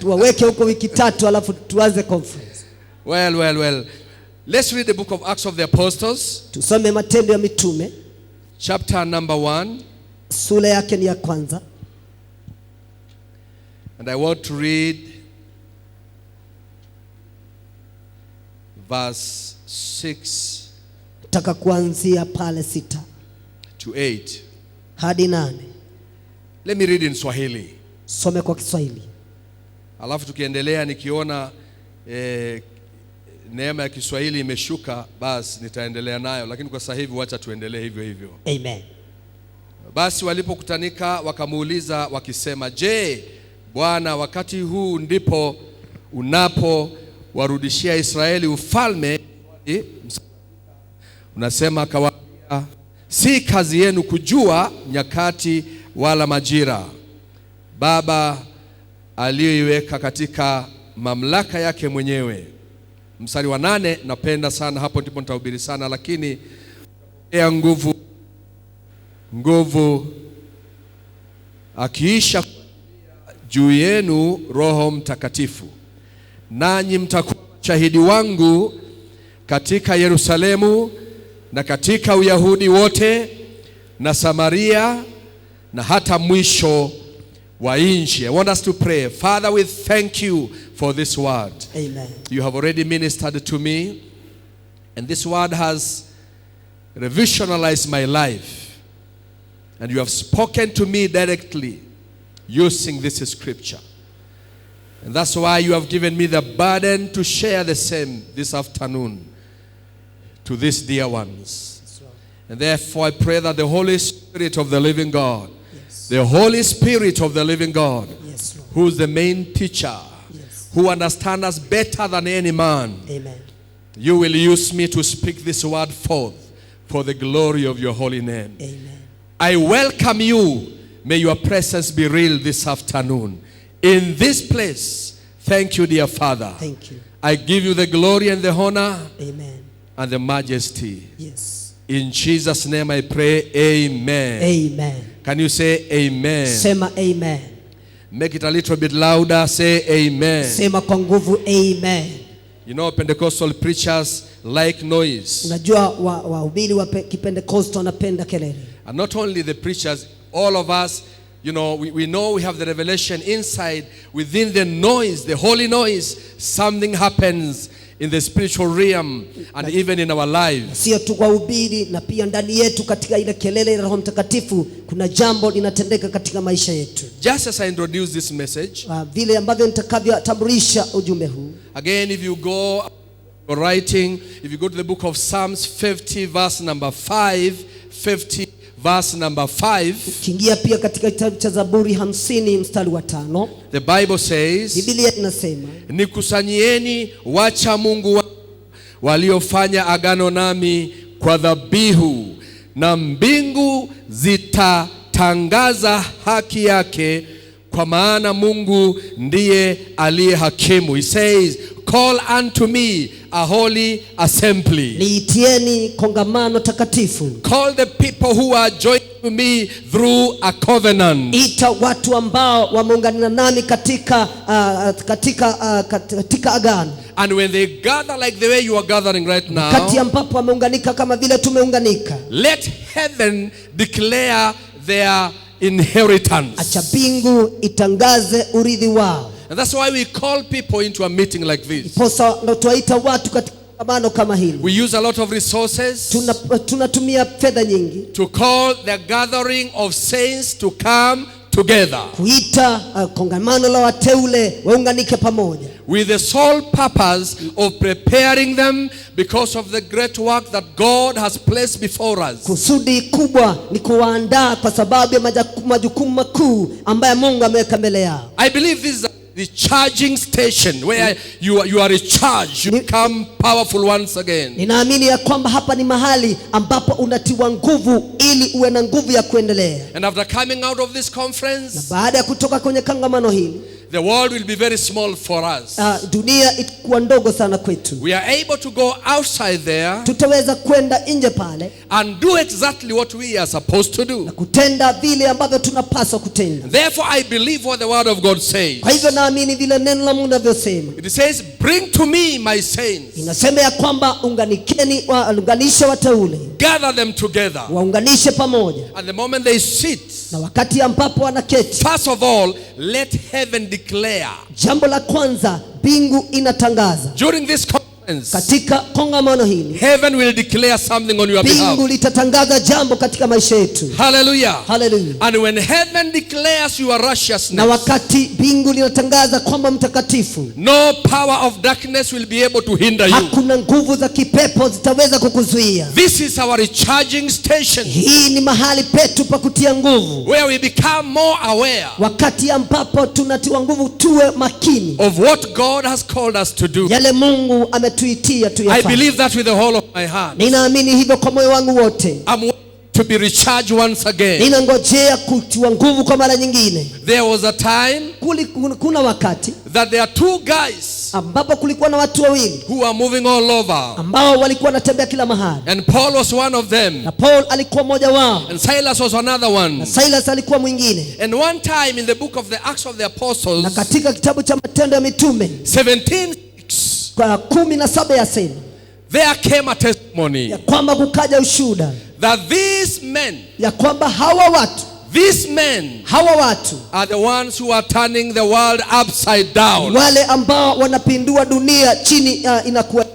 Tuwaweke huko wiki 3 alafu tuanze conference. Well. Let's read the book of Acts of the Apostles. Tusome Matendo ya Mitume. Chapter number 1. Sura yake ni ya kwanza. And I want to read verse 6 Nataka kuanzia pale 6 to 8. hadi 8. Let me read in Swahili. Some kwa Kiswahili. Alafu tukiendelea nikiona neema ya Kiswahili imeshuka, basi nitaendelea nayo, lakini kwa sasa hivi wacha tuendelee hivyo hivyo. Amen. Basi walipokutanika wakamuuliza wakisema, "Je, Bwana, wakati huu ndipo unapo warudishia Israeli ufalme?" Unasema akawaambia, "Si kazi yenu kujua nyakati wala majira Baba aliyoiweka katika mamlaka yake mwenyewe." Mstari wa 8 napenda sana, hapo ndipo nitahubiri sana, lakini nguvu akiisha juu yenu Roho Mtakatifu, nanyi mtakuwa shahidi wangu katika Yerusalemu na katika Uyahudi wote na Samaria na hata mwisho wa nchi. I want us to pray. Father, we thank you for this word. Amen. You have already ministered to me, and this word has revisionalized my life, and you have spoken to me directly using this scripture. And that's why you have given me the burden to share the same this afternoon to these dear ones. And therefore I pray that the Holy Spirit of the living God, the Holy Spirit of the living God, who is the main teacher, who understands us better than any man, Amen. You will use me to speak this word forth for the glory of your holy name. Amen. I welcome you. May your presence be real this afternoon in this place. Thank you, dear Father. Thank you. I give you the glory and the honor, Amen. and the majesty. Yes. In Jesus' name I pray, amen. Amen. Can you say amen? Sema amen. Make it a little bit louder. Say amen. Sema kwa nguvu amen. You know, Pentecostal preachers like noise. Unajua wahubiri wa Kipentekosto wanapenda kelele. And not only the preachers, all of us, you know, we know we have the revelation inside. Within the noise, the holy noise, something happens in the spiritual realm and even in our lives. Sio tu kwa ubiri, na pia ndani yetu katika ile kelele ya Roho Mtakatifu kuna jambo linatendeka katika maisha yetu. Just as I introduce this message, vile ambavyo nitakavyotambulisha ujumbe huu. Again, if you go writing, if you go to the book of Psalms 50 verse number 5, 50 verse number 5, kiingia pia katika kitabu cha Zaburi 50 mstari wa 5, the Bible says, Biblia inasema, "Nikusanyieni wacha Mungu waliofanya agano nami kwa dhabihu, na mbingu zitatangaza haki yake, kwa maana Mungu ndiye aliye hakimu." He says, "Call unto me a holy assembly." Niitieni kongamano takatifu. Call the people who are joined to me through a covenant. Ita watu ambao wameungana nami katika agano. And when they gather like the way you are gathering right now, kati ambapo wameunganika kama vile tumeunganika, let heaven declare their inheritance. Acha mbingu itangaze urithi wao. And that's why we call people into a meeting like this. Posa ndo tuwaita watu katika kongamano kama hili. We use a lot of resources. Tunatumia fedha nyingi To call the gathering of saints to come together. Kuita kongamano la wateule waunganike pamoja. With the sole purpose of preparing them because of the great work that God has placed before us. Kusudi kubwa ni kuwaandaa kwa sababu ya majukumu makuu ambayo Mungu ameweka mbele yao. I believe this is the charging station where you are recharged, you become powerful once again. Ninaamini ya kwamba hapa ni mahali ambapo unatiwa nguvu ili uwe na nguvu ya kuendelea. And after coming out of this conference, na baada ya kutoka kwenye kongamano hili, the world will be very small for us. Dunia itakuwa ndogo sana kwetu. We are able to go outside there. Tutaweza kwenda nje pale and do exactly what we are supposed to do. Na kutenda vile ambavyo tunapaswa kutenda. Therefore I believe what the word of God says. Kwa hivyo na wanaamini vile neno la Mungu linavyosema. It says, bring to me my saints. Inasema ya kwamba unganishe wateule. Gather them together. Waunganishe pamoja. And the moment they sit, na wakati ambapo wanaketi, first of all, let heaven declare. Jambo la kwanza, mbingu inatangaza. During this conference, katika kongamano hili, heaven will declare something on your behalf. Mbingu litatangaza jambo katika maisha yetu. Hallelujah. Hallelujah. And when heaven declares your righteousness, na wakati mbingu linatangaza kwamba mtakatifu, no power of darkness will be able to hinder you. Hakuna nguvu za kipepo zitaweza kukuzuia. This is our recharging station. Hii ni mahali petu pa kutia nguvu, where we become more aware, wakati ambapo tunatiwa nguvu tuwe makini of what God has called us to do. Yale Mungu ametuitia tuyafanye. I believe that with the whole of my heart. Ninaamini hivyo kwa moyo wangu wote. I'm to be recharged once again. Ninangojea kutiwa nguvu kwa mara nyingine. There was a time, kuna wakati, that there are two guys, ambapo kulikuwa na watu wawili, who are moving all over, ambao walikuwa wanatembea kila mahali. And Paul was one of them. Na Paul alikuwa mmoja wao. And Silas was another one. Na Silas alikuwa mwingine. And one time in the book of the Acts of the Apostles, na katika kitabu cha Matendo ya Mitume 17:6, kwa 17 yasema, there came a testimony, ya kwamba kukaja ushuhuda, that these men, ya kwamba hawa watu are the ones who are turning the world upside down. Wale ambao wanapindua dunia chini, inakuwa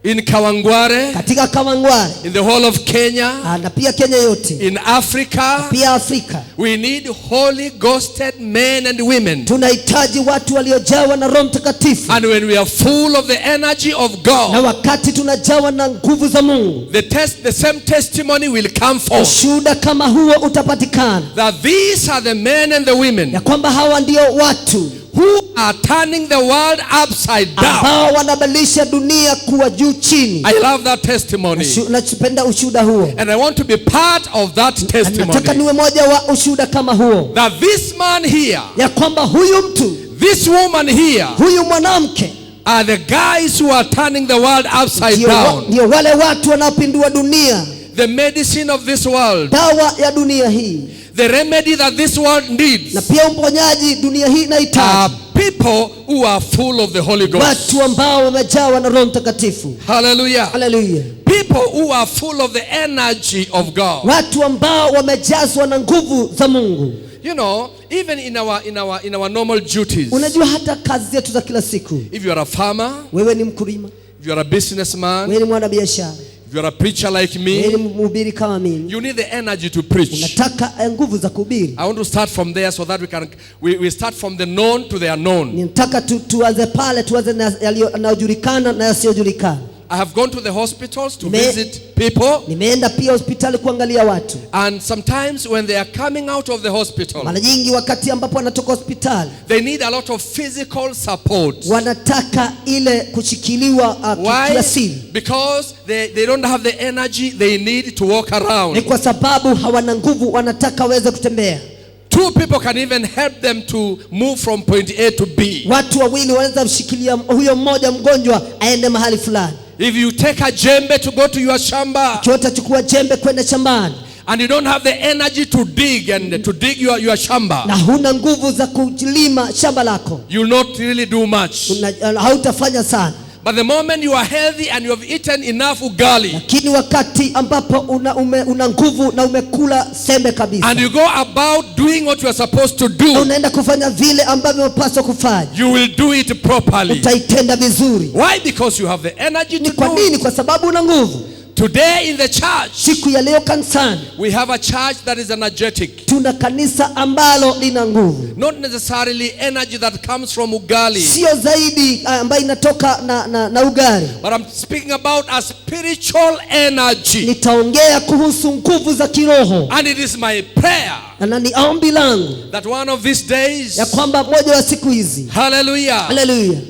in Kawangware, katika Kawangware, in the whole of Kenya, na pia Kenya yote, in Africa, pia Afrika. We need Holy Ghosted men and women. Tunahitaji watu waliojawa na Roho Mtakatifu. And when we are full of the energy of God, na wakati tunajawa na nguvu za Mungu, the same testimony will come forth. Ushuhuda kama huo utapatikana. That these are the men and the women, ya kwamba hawa ndio watu who are turning the world upside down, ambao wanabadilisha dunia kuwa juu chini. I love that testimony. Napenda ushuhuda huo. And I want to be part of that testimony. Nataka niwe moja wa ushuhuda kama huo. That this man here, ya kwamba huyu mtu, this woman here, huyu mwanamke, are the guys who are turning the world upside down. Ndio wale watu wanaopindua dunia. The medicine of this world, dawa ya dunia hii, the remedy that this world needs, na pia uponyaji dunia hii inahitaji, people who are full of the Holy Ghost. Watu ambao wamejawa na Roho Mtakatifu. Hallelujah. Hallelujah. People who are full of the energy of God. Watu ambao wamejazwa na nguvu za Mungu. You know, even in our normal duties. Unajua hata kazi zetu za kila siku. If you are a farmer, wewe ni mkulima. If you are a businessman, wewe ni mwanabiashara. If you are a preacher like me, wewe ni mhubiri kama mimi, you need the energy to preach. Unataka nguvu za kuhubiri. I want to start from there so that we start from the known to the unknown. Ninataka tuanze pale, tuanze na yanayojulikana na yasiyojulikana. I have gone to the hospitals to visit people. Nimeenda pia hospitali kuangalia watu. And sometimes when they are coming out of the hospital, mara nyingi wakati ambapo wanatoka hospitali, they need a lot of physical support. Wanataka ile kushikiliwa kiasili. Because they don't have the energy they need to walk around. Ni kwa sababu hawana nguvu, wanataka waweze kutembea. Two people can even help them to move from point A to B. Watu wawili wanaweza mshikilia huyo mmoja mgonjwa aende mahali fulani. If you take a jembe to go to your shamba, chukua jembe kwenda shambani, and you don't have the energy to dig your shamba, na huna nguvu za kulima shamba lako, you will not really do much. Hautafanya sana. But the moment you are healthy and you have eaten enough ugali, lakini wakati ambapo una nguvu na umekula sembe kabisa, and you go about doing what you are supposed to do, unaenda kufanya vile ambavyo unapaswa kufanya, you will do it properly. Utaitenda vizuri. Why? Because you have the energy to do it. Kwa nini? Kwa sababu una nguvu. Today in the church, siku ya leo kanisani, we have a church that is energetic. Tuna kanisa ambalo lina nguvu. Not necessarily energy that comes from ugali. Sio zaidi ambayo inatoka na ugali. But I'm speaking about a spiritual energy. Nitaongea kuhusu nguvu za kiroho. And it is my prayer, na ni ombi langu, that one of these days, ya kwamba moja wa siku hizi, hallelujah, hallelujah,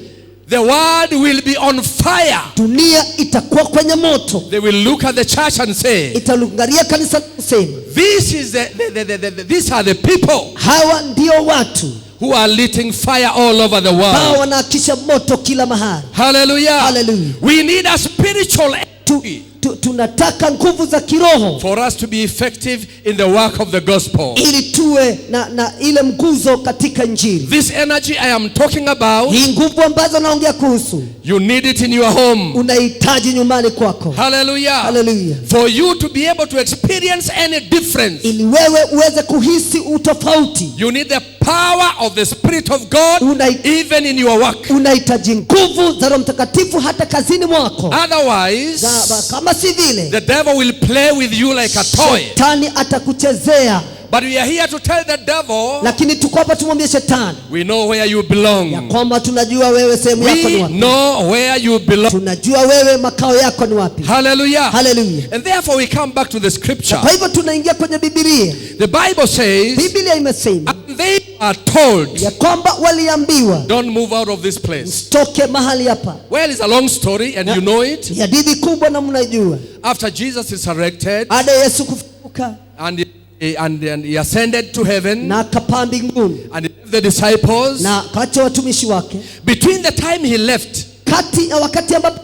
the world will be on fire. Dunia itakuwa kwenye moto. They will look at the church and say, itaangalia kanisa kusema, these are the people, hawa ndio watu who are lighting fire all over the world. Hao wanakisha moto kila mahali. Hallelujah. Hallelujah. We need a spiritual energy. tunataka nguvu za kiroho for us to be effective in the work of the gospel. ili tuwe na ile mguzo katika injili. This energy I am talking about, Hii nguvu ambazo naongea kuhusu, you need it in your home. unahitaji nyumbani kwako. Hallelujah. Hallelujah. For you to be able to experience any difference, Ili wewe uweze kuhisi utofauti, you need the power of the Spirit of God even in your work. unahitaji nguvu za Roho Mtakatifu hata kazini mwako. Otherwise, Kama si vile, the devil will play with you like a toy. Shetani atakuchezea. But we are here to tell the devil, Lakini tuko hapa tumwambie Shetani we know where you ya belong. kwamba tunajua wewe sehemu yako ni We wapi. know where you belong. Tunajua wewe makao yako ni wapi. Hallelujah. Hallelujah. And therefore we come back to the scripture. Kwa hivyo tunaingia kwenye Biblia. The Bible says, Biblia imesema and they are told, ya kwamba waliambiwa don't move out of this place. msitoke mahali hapa. Well, it's a long story and you know it. Ni hadithi kubwa na mnajua. After Jesus is resurrected Baada ya Yesu kufufuka and he ascended to heaven na akapaa mbinguni and he left the disciples, na kaacha watumishi wake, between the time he left kati ya wakati ambapo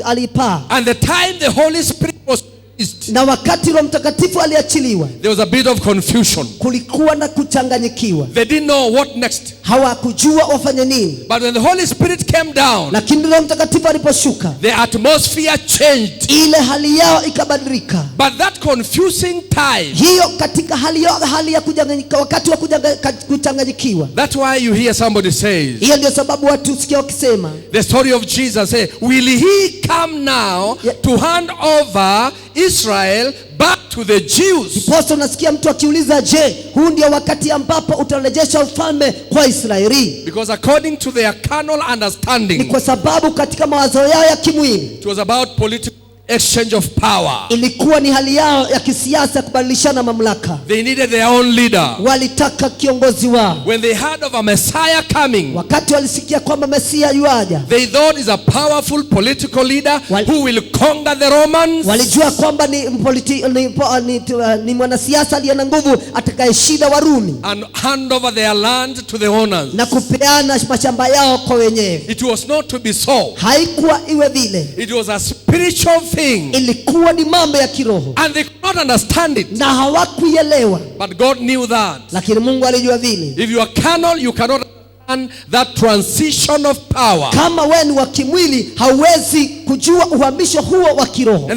alipaa and the time the Holy Spirit was released, na wakati Roho Mtakatifu aliachiliwa, there was a bit of confusion. kulikuwa na kuchanganyikiwa. They didn't know what next. Hawakujua wafanye nini. But when the Holy Spirit came down, Lakini Roho Mtakatifu aliposhuka, the atmosphere changed. ile hali yao ikabadilika. But that confusing time, Hiyo katika hali ya kuchanganyika, wakati wa kuchanganyikiwa. that's why you hear somebody say, Hiyo ndio sababu watu sikia wakisema, the story of Jesus, say, will he come now to hand over Israel back to the Jews? Posto unasikia mtu akiuliza, je, huu ndio wakati ambapo utarejesha ufalme kwa Israeli? Because according to their carnal Ni understanding, kwa sababu katika mawazo yao ya kimwili it was about political exchange of power. ilikuwa ni hali yao ya kisiasa kubadilishana mamlaka. They needed their own leader. Walitaka kiongozi wao. When they heard of a Messiah coming, Wakati walisikia kwamba Mesia yuaja, they thought is a powerful political leader who will conquer the Romans walijua kwamba ni mwanasiasa aliye na nguvu atakayeshinda Warumi and hand over their land to the owners. na kupeana mashamba yao kwa wenyewe. It was not to be so. Haikuwa iwe vile. It was a spiritual thing. Ilikuwa ni mambo ya kiroho And they could not understand it. na hawakuielewa, But God knew that. lakini Mungu alijua vile. If you are carnal, you cannot understand that transition of power. Kama wewe ni wa kimwili, hauwezi kujua uhamisho huo wa kiroho.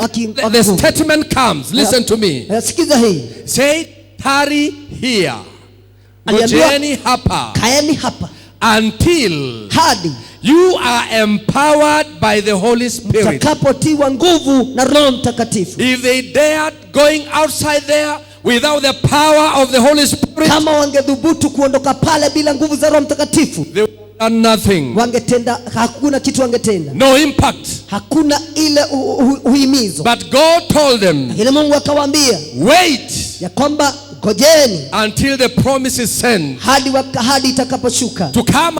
And the statement comes. Listen to me. Sikiza hii. Say, tarry here. Aliambiwa, Ngojeni hapa. kaeni hapa Until hadi you are empowered by the Holy Spirit. mtakapotiwa nguvu na Roho Mtakatifu. If they dared going outside there without the power of the Holy Spirit, Kama wangedhubutu kuondoka pale bila nguvu za Roho Mtakatifu, they would have done nothing. wangetenda, hakuna kitu wangetenda, No impact. hakuna ile uhimizo. But God told them, Ile Mungu akawaambia wait ya kwamba ngojeni until the promise is sent hadi itakaposhuka, to come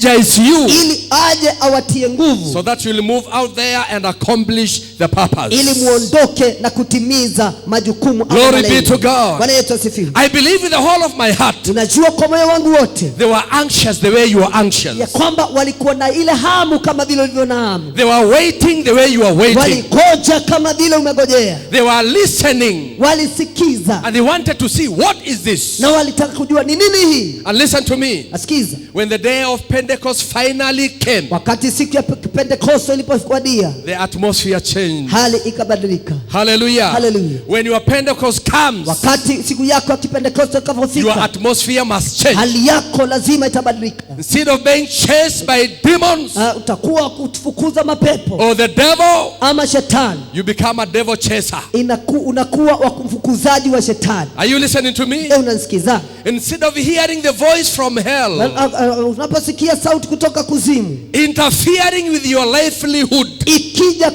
energize you, ili aje awatie nguvu, so that you'll move out there and accomplish the purpose. ili muondoke na kutimiza majukumu. Glory be to God. Bwana Yesu asifiwe. I believe with the whole of my heart, Unajua kwa moyo wangu wote they were anxious the way you are anxious. ya kwamba walikuwa na ile hamu kama vile ulivyo na hamu, They were waiting the way you are waiting. waligoja kama vile umegojea, They were listening walisikiza and they wanted to see what is this. na walitaka kujua ni nini hii. And listen to me. Asikiza, When the day of Pentecost finally came, wakati siku ya Pentekoste ilipokuwadia, the atmosphere changed. hali ikabadilika. Hallelujah. Hallelujah. When your Pentecost comes, Wakati siku yako ya Pentekoste your itakapofika, atmosphere must change. hali yako lazima itabadilika. Instead of being chased by demons Utakuwa kufukuza mapepo or the devil, ama shetani, you become a devil chaser. unakuwa wa kumfukuzaji wa shetani. Are you listening to me? Unanisikiza? Instead of hearing the voice from hell, Unaposikia sauti kutoka kuzimu interfering with your livelihood, ikija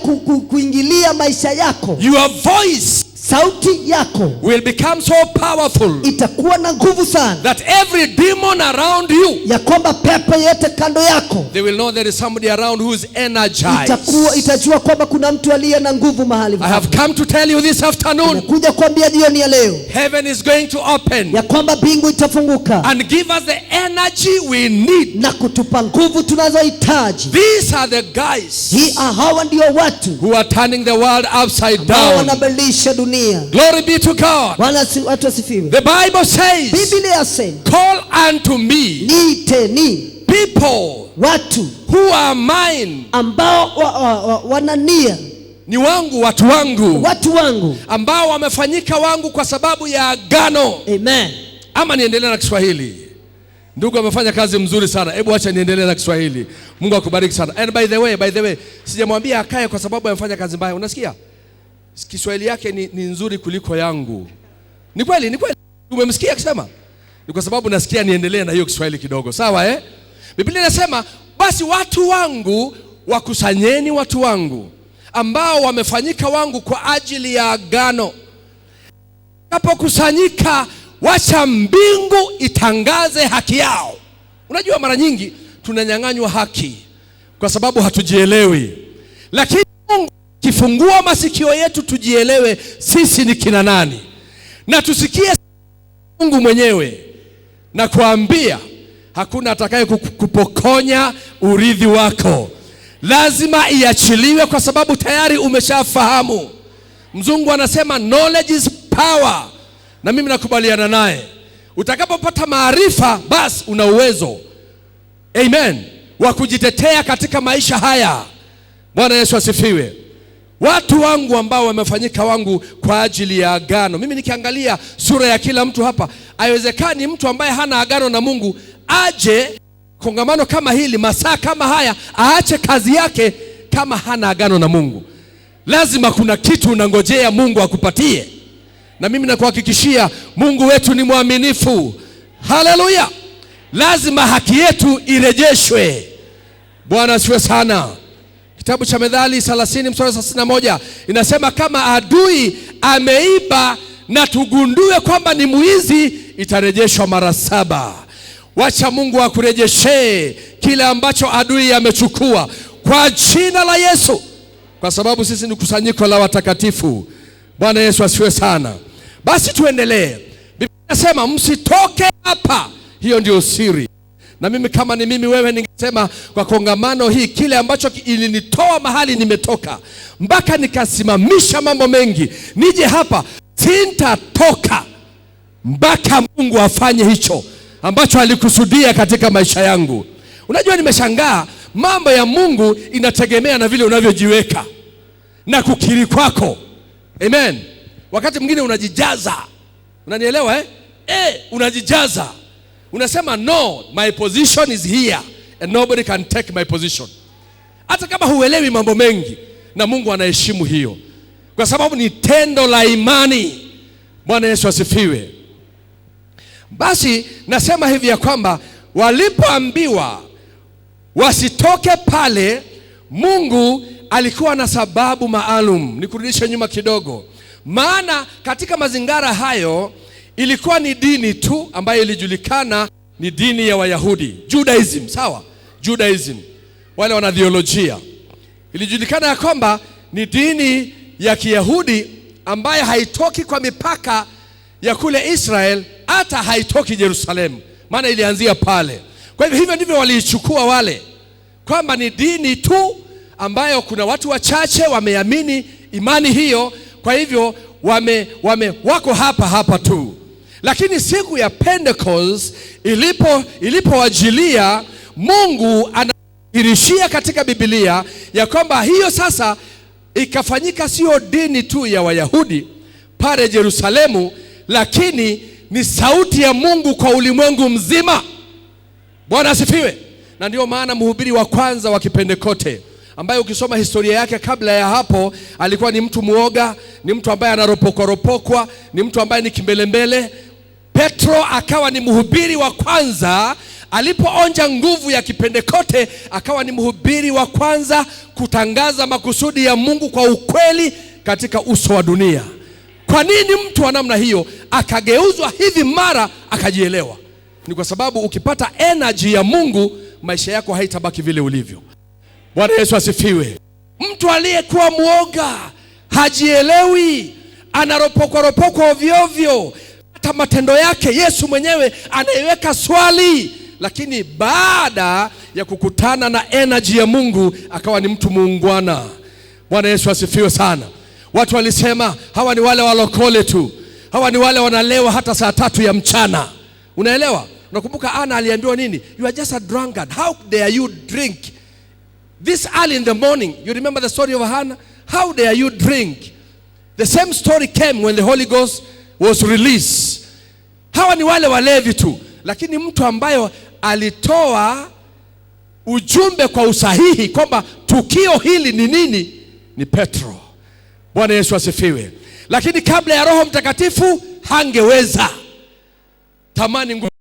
kuingilia maisha yako, your voice sauti yako will become so powerful itakuwa na nguvu sana, that every demon around you, ya kwamba pepo yote kando yako, they will know there is somebody around who is energized. itajua kwamba kuna mtu aliye na nguvu mahali. I have come to tell you this afternoon, nimekuja kuambia jioni ya leo, heaven is going to open ya kwamba mbingu itafunguka and give us the energy we need, na kutupa nguvu tunazohitaji. These are the guys hawa ndio watu who are turning the world upside down. wanabadilisha dunia. Glory be to God. Watu wasifiwe. The Bible says, Biblia yasema, call unto me niiteni people watu who are mine, ambao wanania ni wangu, watu wangu, watu wangu ambao wamefanyika wangu kwa sababu ya agano. Amen. Ama niendelee na Kiswahili? Ndugu amefanya kazi mzuri sana. Hebu acha niendelee na Kiswahili. Mungu akubariki sana. And by the way, sijamwambia akae kwa sababu amefanya kazi mbaya. Unasikia? Kiswahili yake ni nzuri kuliko yangu. Ni kweli? Umemsikia akisema? Ni kwa sababu nasikia niendelee na hiyo Kiswahili kidogo. Sawa Biblia inasema, basi watu wangu, wakusanyeni watu wangu ambao wamefanyika wangu kwa ajili ya agano. Kapokusanyika, wacha mbingu itangaze haki yao. Unajua mara nyingi tunanyang'anywa haki kwa sababu hatujielewi. Lakini Mungu kifungua masikio yetu tujielewe sisi ni kina nani, na tusikie Mungu mwenyewe, na kuambia hakuna atakaye kupokonya urithi wako. Lazima iachiliwe kwa sababu tayari umeshafahamu. Mzungu anasema knowledge is power, na mimi nakubaliana naye. Utakapopata maarifa, basi una uwezo, amen, wa kujitetea katika maisha haya. Bwana Yesu asifiwe. Watu wangu ambao wamefanyika wangu kwa ajili ya agano. Mimi nikiangalia sura ya kila mtu hapa, haiwezekani mtu ambaye hana agano na Mungu aje kongamano kama hili, masaa kama haya, aache kazi yake kama hana agano na Mungu. Lazima kuna kitu unangojea Mungu akupatie. Na mimi nakuhakikishia Mungu wetu ni mwaminifu. Haleluya. Lazima haki yetu irejeshwe. Bwana asifiwe sana. Kitabu cha Methali 30:31 inasema, kama adui ameiba na tugundue kwamba ni mwizi, itarejeshwa mara 7. Wacha Mungu akurejeshe kile ambacho adui amechukua kwa jina la Yesu, kwa sababu sisi ni kusanyiko la watakatifu. Bwana Yesu asifiwe sana. Basi tuendelee. Biblia inasema msitoke hapa. Hiyo ndio siri. Na mimi kama ni mimi wewe, ningesema kwa kongamano hii, kile ambacho ilinitoa mahali nimetoka mpaka nikasimamisha mambo mengi nije hapa, sintatoka mpaka Mungu afanye hicho ambacho alikusudia katika maisha yangu. Unajua, nimeshangaa mambo ya Mungu inategemea na vile unavyojiweka na kukiri kwako. Amen. Wakati mwingine unajijaza. Unanielewa unajijaza. Unasema no, my position is here and nobody can take my position. Hata kama huelewi mambo mengi, na Mungu anaheshimu hiyo, kwa sababu ni tendo la imani. Bwana Yesu asifiwe. Basi nasema hivi ya kwamba walipoambiwa wasitoke pale, Mungu alikuwa na sababu maalum. Nikurudishe nyuma kidogo. Maana katika mazingara hayo ilikuwa ni dini tu ambayo ilijulikana ni dini ya Wayahudi, Judaism. Sawa? Judaism, wale wana theolojia. Ilijulikana ya kwamba ni dini ya Kiyahudi ambayo haitoki kwa mipaka ya kule Israel, hata haitoki Yerusalemu, maana ilianzia pale. Kwa hivyo ndivyo waliichukua wale, kwamba ni dini tu ambayo kuna watu wachache wameamini imani hiyo. Kwa hivyo wako hapa tu. Lakini siku ya Pentecost ilipowajilia, Mungu anahirishia katika Biblia ya kwamba hiyo sasa ikafanyika sio dini tu ya Wayahudi pale Yerusalemu, lakini ni sauti ya Mungu kwa ulimwengu mzima. Bwana asifiwe. Na ndio maana mhubiri wa kwanza wa Kipentekoste, ambaye ukisoma historia yake kabla ya hapo alikuwa ni mtu muoga, ni mtu ambaye anaropokwa, ni mtu ambaye ni kimbelembele. Petro akawa ni mhubiri wa kwanza. Alipoonja nguvu ya Kipentekoste, akawa ni mhubiri wa kwanza kutangaza makusudi ya Mungu kwa ukweli katika uso wa dunia. Kwa nini mtu wa namna hiyo akageuzwa hivi mara akajielewa? Ni kwa sababu ukipata energy ya Mungu, maisha yako haitabaki vile ulivyo. Bwana Yesu asifiwe. Mtu aliyekuwa muoga, hajielewi, anaropokwa ovyo ovyo, hata matendo yake Yesu mwenyewe anaiweka swali, lakini baada ya kukutana na energy ya Mungu akawa ni mtu muungwana. Bwana Yesu asifiwe sana. Watu walisema hawa ni wale walokole tu, hawa ni wale wanalewa hata saa 3 ya mchana. Unaelewa? Unakumbuka Ana aliambiwa nini? You are just a drunkard. How dare you drink this early in the morning? You remember the story of Hannah? How dare you drink? The same story came when the Holy Ghost was released. Hawa ni wale walevi tu, lakini mtu ambaye alitoa ujumbe kwa usahihi kwamba tukio hili ni nini, ni Petro. Bwana Yesu asifiwe. Lakini kabla ya Roho Mtakatifu hangeweza. Tamani